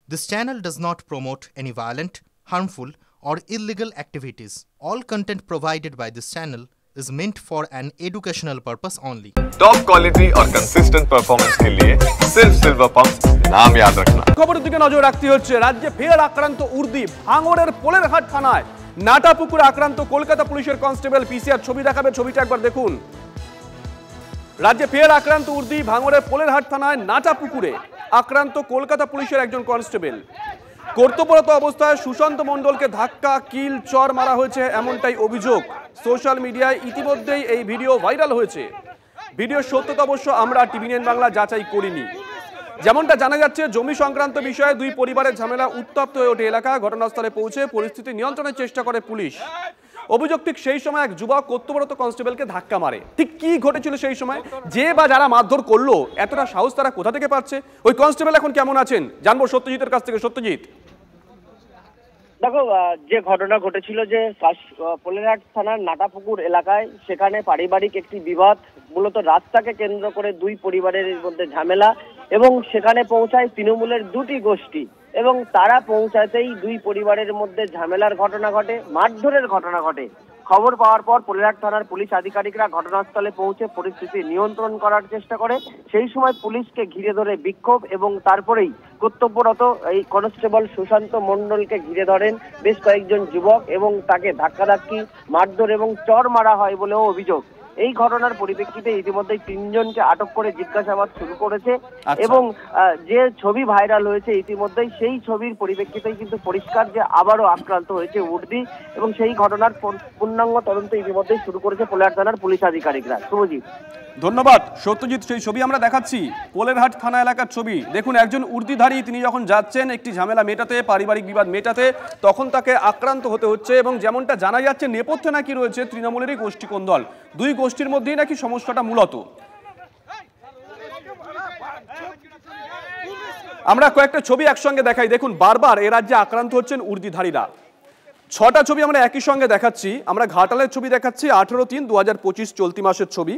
This channel does not promote any violent, harmful, or illegal activities. All content provided by this channel is meant for an educational purpose only. Top quality और consistent performance के लिए सिर्फ silver pump नाम याद रखना। খবরের দিকে নজর রাখতে হচ্ছে। রাজ্যে ফের আক্রান্ত উর্দি। ভাঙড়ের পোলেরহাট থানায় নাটাপুকুরে আক্রান্ত কলকাতা পুলিশের কনস্টেবল পিসিআর ছবি দেখাবে, ছবিটা একবার দেখুন। রাজ্যে ফের আক্রান্ত উর্দি। ভাঙড়ের পোলেরহাট থানায় নাটাপুকুরে আক্রান্ত কলকাতা পুলিশের একজন কনস্টেবল। কর্তব্যরত অবস্থায় সুশান্ত মণ্ডলকে ধাক্কা, কিল, চর মারা হয়েছে এমনটাই অভিযোগ। সোশ্যাল মিডিয়ায় ইতিমধ্যেই এই ভিডিও ভাইরাল হয়েছে। ভিডিওর সত্যতা অবশ্য আমরা টিভি9 বাংলা যাচাই করিনি। যেমনটা জানা যাচ্ছে, জমি সংক্রান্ত বিষয়ে দুই পরিবারের ঝামেলা উত্তপ্ত হয়ে ওঠে এলাকা। ঘটনাস্থলে পৌঁছে পরিস্থিতি নিয়ন্ত্রণের চেষ্টা করে পুলিশ। অভিযোগ, ঠিক সেই সময় এক যুবক কর্তব্যরত কনস্টেবলকে ধাক্কা মারে। ঠিক কি ঘটেছিল সেই সময়, যে বা যারা মারধর করলো এতটা সাহস তারা কোথা থেকে পাচ্ছে? ওই কনস্টেবল এখন কেমন আছেন জানবো সত্যজিতের কাছ থেকে। সত্যজিৎ, দেখো, যে ঘটনা ঘটেছিল যে পোলেরহাট থানার নাটাপুকুর এলাকায়, সেখানে পারিবারিক একটি বিবাদ, মূলত রাস্তাকে কেন্দ্র করে দুই পরিবারের মধ্যে ঝামেলা, এবং সেখানে পৌঁছায় তৃণমূলের দুটি গোষ্ঠী, এবং তারা পৌঁছাতেই দুই পরিবারের মধ্যে ঝামেলার ঘটনা ঘটে, মারধরের ঘটনা ঘটে। খবর পাওয়ার পর পোলেরহাট থানার পুলিশ আধিকারিকরা ঘটনাস্থলে পৌঁছে পরিস্থিতি নিয়ন্ত্রণ করার চেষ্টা করে। সেই সময় পুলিশকে ঘিরে ধরে বিক্ষোভ, এবং তারপরেই কর্তব্যরত এই কনস্টেবল সুশান্ত মণ্ডলকে ঘিরে ধরেন বেশ কয়েকজন যুবক, এবং তাকে ধাক্কাধাক্কি, মারধর এবং চর মারা হয় বলেও অভিযোগ। এই ঘটনার পরিপ্রেক্ষিতে ইতিমধ্যে 3 জনকে আটক করে জিজ্ঞাসাবাদ শুরু করেছে, এবং যে ছবি ভাইরাল হয়েছে ইতিমধ্যেই, সেই ছবির পরিপ্রেক্ষিতেই কিন্তু পরিষ্কার যে আবারও আক্রান্ত হয়েছে উর্দি, এবং সেই ঘটনার পূর্ণাঙ্গ তদন্ত ইতিমধ্যেই শুরু করেছে পোলেরহাট থানার পুলিশ আধিকারিকরা। শুভজিৎ, ধন্যবাদ। সত্যজিৎ, সেই ছবি আমরা দেখাচ্ছি, পোলেরহাট থানা এলাকার ছবি। দেখুন, একজন উর্দিধারী তিনি যখন যাচ্ছেন একটি ঝামেলা মেটাতে, পারিবারিক বিবাদ মেটাতে, তখন তাকে আক্রান্ত হতে হচ্ছে। এবং যেমনটা জানা যাচ্ছে, নেপথ্যে নাকি রয়েছে তৃণমূলেরই গোষ্ঠী কোন্দল। দুই গোষ্ঠীর মধ্যেই নাকি সমস্যাটা মূলত। আমরা কয়েকটা ছবি একসঙ্গে দেখাই। দেখুন, বারবার এ রাজ্যে আক্রান্ত হচ্ছেন উর্দিধারীরা। 6টা ছবি আমরা একই সঙ্গে দেখাচ্ছি। আমরা ঘাটালের ছবি দেখাচ্ছি 18/3/2025 চলতি মাসের ছবি।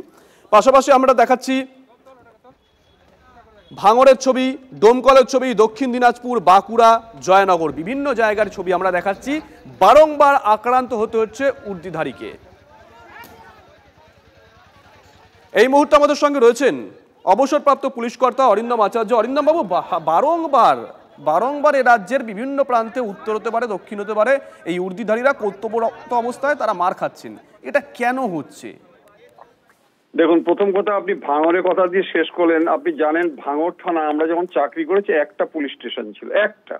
পাশাপাশি আমরা দেখাচ্ছি ভাঙড়ের ছবি, ডোমকলের ছবি, দক্ষিণ দিনাজপুর, বাঁকুড়া, জয়নগর, বিভিন্ন জায়গার ছবি আমরা দেখাচ্ছি। বারংবার আক্রান্ত হতে হচ্ছে উর্দিধারীকে। এই মুহূর্তে আমাদের সঙ্গে রয়েছেন অবসরপ্রাপ্ত পুলিশ কর্তা অরিন্দম আচার্য। অরিন্দম বাবু, বারংবার এ রাজ্যের বিভিন্ন প্রান্তে, উত্তর হতে পারে, দক্ষিণ হতে পারে, এই উর্দিধারীরা কর্তব্যরত অবস্থায় তারা মার খাচ্ছেন, এটা কেন হচ্ছে? দেখুন, প্রথম কথা, আপনি ভাঙড়ের কথা দিয়ে শেষ করলেন। আপনি জানেন, ভাঙড় থানা আমরা যখন চাকরি করেছি একটা পুলিশ স্টেশন ছিল, একটা।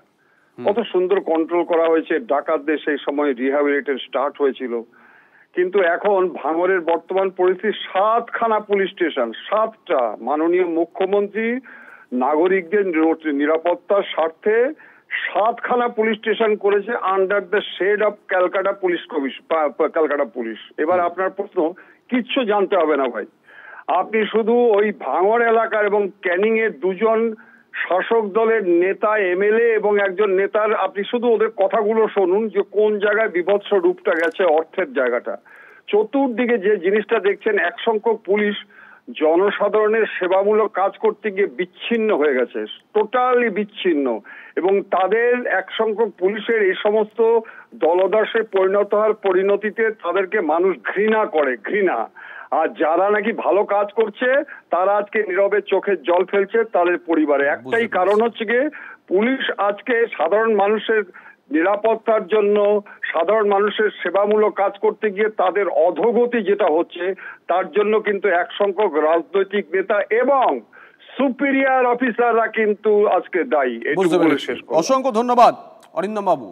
কত সুন্দর কন্ট্রোল করা হয়েছে, ডাকাতদের সেই সময় রিহ্যাবিলিটেশন স্টার্ট হয়েছিল। কিন্তু এখন ভাঙড়ের বর্তমান পরিস্থিতি 7খানা পুলিশ স্টেশন, 7টা। মাননীয় মুখ্যমন্ত্রী নাগরিকদের নিরাপত্তার স্বার্থে 7খানা পুলিশ স্টেশন করেছে under the shade of Calcutta police commission, Calcutta police. এবার আপনার প্রশ্ন, কিচ্ছু জানতে হবে না ভাই, আপনি শুধু ওই ভাঙড় এলাকার এবং ক্যানিং এর 2 জন শাসক দলের নেতা, এমএলএ এবং একজন নেতার, আপনি শুধু ওদের কথাগুলো শুনুন যে কোন জায়গায় বিভৎস রূপটা গেছে, অর্থের জায়গাটা। চতুর্দিকে যে জিনিসটা দেখছেন, এক সংখ্যক পুলিশ জনসাধারণের সেবামূলক কাজ করতে গিয়ে বিচ্ছিন্ন হয়ে গেছে, টোটালি বিচ্ছিন্ন। এবং তাদের এক সংখ্যক পুলিশের এই সমস্ত দলদাসে পরিণত হওয়ার পরিণতিতে তাদেরকে মানুষ ঘৃণা করে, ঘৃণা। আর যারা নাকি ভালো কাজ করছে তারা আজকে নীরবে চোখের জল ফেলছে তাদের পরিবারে। একটাই কারণ হচ্ছে গিয়ে, পুলিশ আজকে সাধারণ মানুষের নিরাপত্তার জন্য, সাধারণ মানুষের সেবামূলক কাজ করতে গিয়ে তাদের অধোগতি যেটা হচ্ছে, তার জন্য কিন্তু এক সংখ্যক রাজনৈতিক নেতা এবং সুপিরিয়র অফিসাররা কিন্তু আজকে দায়ী। অসংখ্য ধন্যবাদ অরিন্দম বাবু।